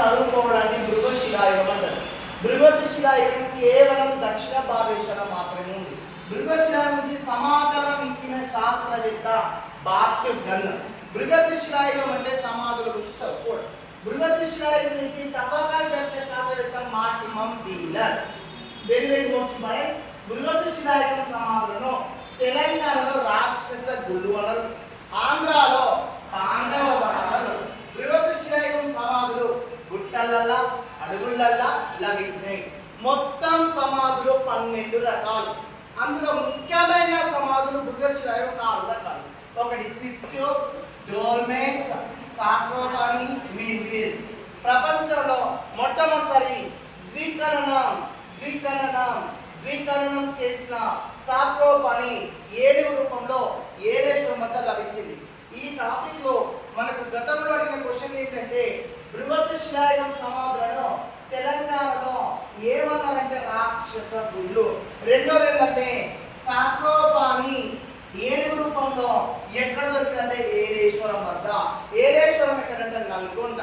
చదువుకోవడానికి మృగశిలాయుగం అంటారు. మృగశిలాయుగం కేవలం దక్షిణ భారతదేశంలో మాత్రమే ఉంది. మృగశిలాయుగం నుంచి సమాచారం ఇచ్చిన శాస్త్రవేత్త బార్ట్గన్. మృగశిలాయుగం అంటే సమాధుల గురించి చదువుకోవడం. మృగశిలాయుగం నుంచి తవ్వకాలు జరిపిన శాస్త్రవేత్త Mortimer Wheeler. Very very most important. మృగశిలాయుగం సమాధులను తెలంగాణలో రాక్షస గుళ్ళు అన్నారు, ఆంధ్రాలో పాండవ వనాలు. మృగశిలాయుగం సమాధులు గుట్టలల్లా అడవులల్లా లభించినాయి. మొత్తం సమాధులు 12 రకాలు. అందులో ముఖ్యమైన సమాధులు మృగశిలాయుగం 4 రకాలు. ఒకటి సిస్టో, డోల్మెన్, సాక్రోపాని, మీన్వీర్. ప్రపంచంలో మొట్టమొదటిసారి ద్వికరణం చేసిన సాక్రోపాని ఏనుగు రూపంలో ఏలేశ్వరం వద్ద లభించింది. ఈ టాపిక్ లో మనకు గతంలో అడిగిన క్వశ్చన్ ఏంటంటే మృగశిలాయుగం సమాధులను తెలంగాణలో ఏమన్నారంటే రాక్షస గుళ్ళు. రెండోది ఏంటంటే సాక్రోపాని ఏనుగు రూపంలో ఎక్కడ దొరికిందంటే ఏలేశ్వరం వద్ద. ఏలేశ్వరం ఎక్కడంటే నల్గొండ.